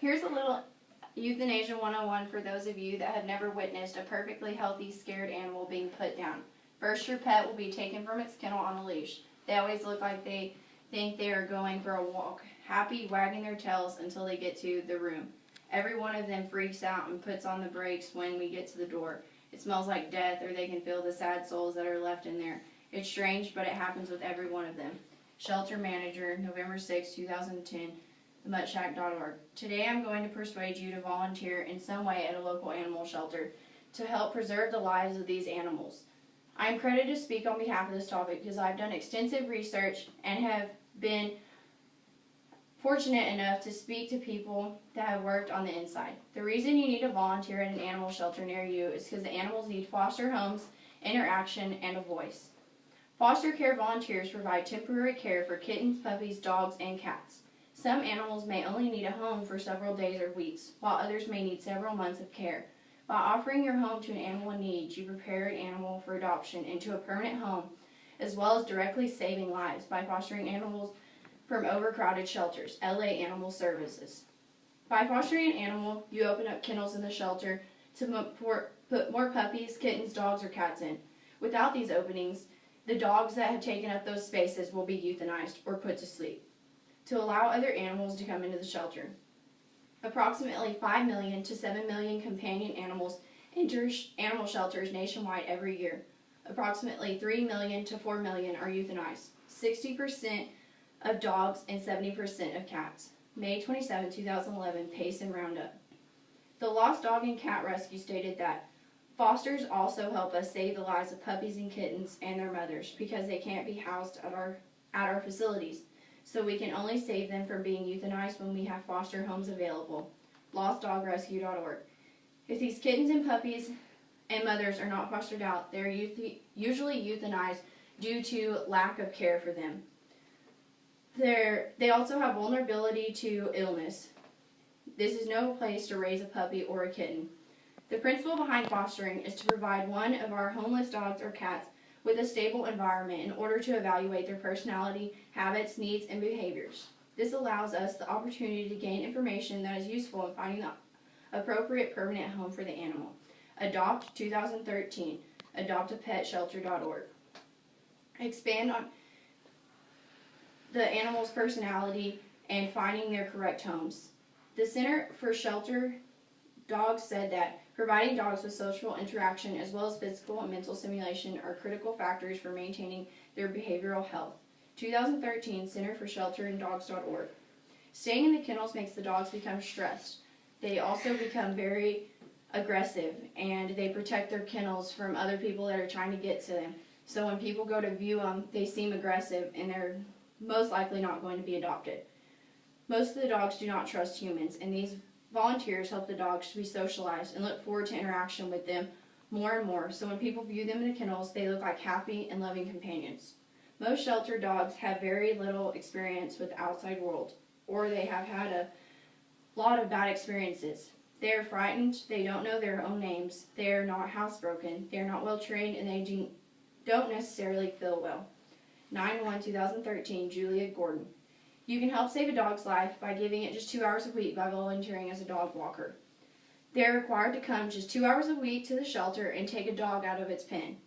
Here's a little Euthanasia 101 for those of you that have never witnessed a perfectly healthy, scared animal being put down. First, your pet will be taken from its kennel on a leash. They always look like they think they are going for a walk, happy, wagging their tails until they get to the room. Every one of them freaks out and puts on the brakes when we get to the door. It smells like death, or they can feel the sad souls that are left in there. It's strange, but it happens with every one of them. Shelter Manager, November 6, 2010, themuttShack.org. Today I'm going to persuade you to volunteer in some way at a local animal shelter to help preserve the lives of these animals. I am credited to speak on behalf of this topic because I've done extensive research and have been fortunate enough to speak to people that have worked on the inside. The reason you need to volunteer at an animal shelter near you is because the animals need foster homes, interaction, and a voice. Foster care volunteers provide temporary care for kittens, puppies, dogs, and cats. Some animals may only need a home for several days or weeks, while others may need several months of care. By offering your home to an animal in need, you prepare an animal for adoption into a permanent home, as well as directly saving lives by fostering animals from overcrowded shelters, LA Animal Services. By fostering an animal, you open up kennels in the shelter to put more puppies, kittens, dogs, or cats in. Without these openings, the dogs that have taken up those spaces will be euthanized or put to sleep to allow other animals to come into the shelter. Approximately 5 million to 7 million companion animals enter animal shelters nationwide every year. Approximately 3 million to 4 million are euthanized, 60% of dogs and 70% of cats. May 27, 2011, Pace and Roundup. The Lost Dog and Cat Rescue stated that fosters also help us save the lives of puppies and kittens and their mothers because they can't be housed at our facilities. So we can only save them from being euthanized when we have foster homes available. LostDogRescue.org. If these kittens and puppies and mothers are not fostered out, they are usually euthanized due to lack of care for them. They also have vulnerability to illness. This is no place to raise a puppy or a kitten. The principle behind fostering is to provide one of our homeless dogs or cats with a stable environment in order to evaluate their personality, habits, needs, and behaviors. This allows us the opportunity to gain information that is useful in finding the appropriate permanent home for the animal. Adopt 2013, adoptapetshelter.org. Expand on the animal's personality and finding their correct homes. The Center for Shelter Dogs said that providing dogs with social interaction as well as physical and mental stimulation are critical factors for maintaining their behavioral health. 2013, Center for Shelter and Dogs.org. Staying in the kennels makes the dogs become stressed. They also become very aggressive, and they protect their kennels from other people that are trying to get to them. So when people go to view them, they seem aggressive, and they're most likely not going to be adopted. Most of the dogs do not trust humans, and these volunteers help the dogs to be socialized and look forward to interaction with them more and more, so when people view them in the kennels, they look like happy and loving companions. Most shelter dogs have very little experience with the outside world, or they have had a lot of bad experiences. They are frightened, they don't know their own names, they are not housebroken, they are not well trained, and they don't necessarily feel well. 9/1/2013, Julia Gordon. You can help save a dog's life by giving it just 2 hours a week by volunteering as a dog walker. They are required to come just 2 hours a week to the shelter and take a dog out of its pen.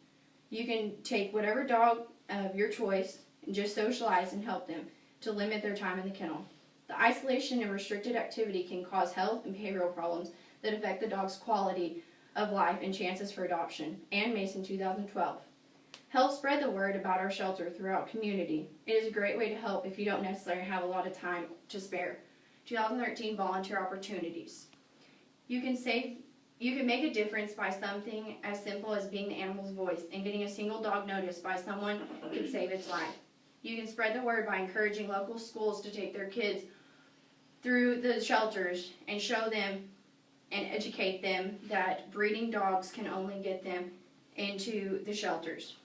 You can take whatever dog of your choice and just socialize and help them to limit their time in the kennel. The isolation and restricted activity can cause health and behavioral problems that affect the dog's quality of life and chances for adoption. Ann Mason, 2012. Help spread the word about our shelter throughout community. It is a great way to help if you don't necessarily have a lot of time to spare. 2013, Volunteer Opportunities. You can make a difference by something as simple as being the animal's voice, and getting a single dog noticed by someone can save its life. You can spread the word by encouraging local schools to take their kids through the shelters and show them and educate them that breeding dogs can only get them into the shelters.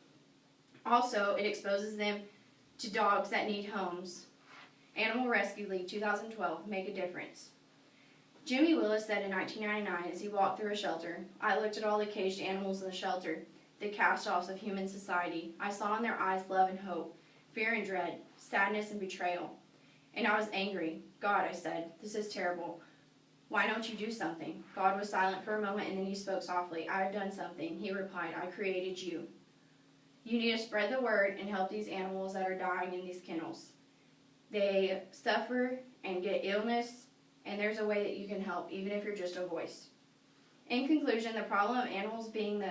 Also, it exposes them to dogs that need homes. Animal Rescue League, 2012, Make a Difference. Jimmy Willis said in 1999 as he walked through a shelter, "I looked at all the caged animals in the shelter, the cast-offs of human society. I saw in their eyes love and hope, fear and dread, sadness and betrayal. And I was angry. God, I said, this is terrible. Why don't you do something? God was silent for a moment and then he spoke softly. I have done something. He replied, I created you. You need to spread the word and help these animals that are dying in these kennels. They suffer and get illness, and there's a way that you can help, even if you're just a voice. In conclusion, the problem of animals being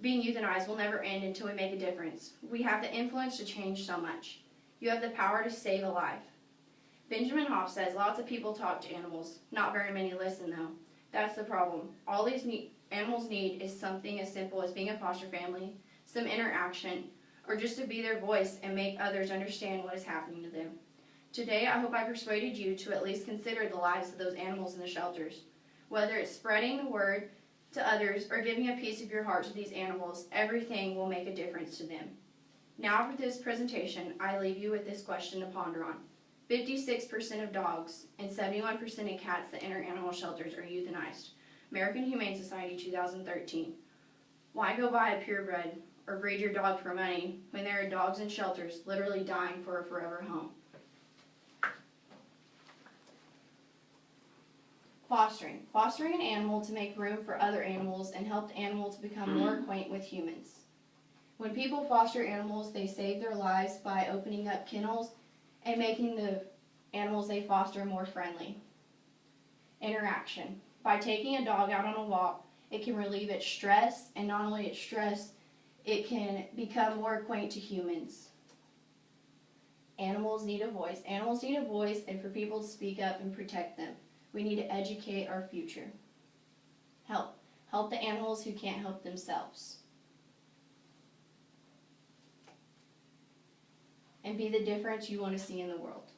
euthanized will never end until we make a difference. We have the influence to change so much. You have the power to save a life. Benjamin Hoff says, lots of people talk to animals. Not very many listen, though. That's the problem. All these animals need is something as simple as being a foster family, some interaction, or just to be their voice and make others understand what is happening to them. Today, I hope I persuaded you to at least consider the lives of those animals in the shelters. Whether it's spreading the word to others or giving a piece of your heart to these animals, everything will make a difference to them. Now for this presentation, I leave you with this question to ponder on. 56% of dogs and 71% of cats that enter animal shelters are euthanized. American Humane Society 2013. Why go buy a purebred or breed your dog for money when there are dogs in shelters literally dying for a forever home? Fostering. Fostering an animal to make room for other animals and help the animal to become more acquainted with humans. When people foster animals, they save their lives by opening up kennels and making the animals they foster more friendly. Interaction. By taking a dog out on a walk, it can relieve its stress, and not only its stress, it can become more acquainted to humans. Animals need a voice. Animals need a voice, and for people to speak up and protect them. We need to educate our future. Help. Help the animals who can't help themselves. And be the difference you want to see in the world.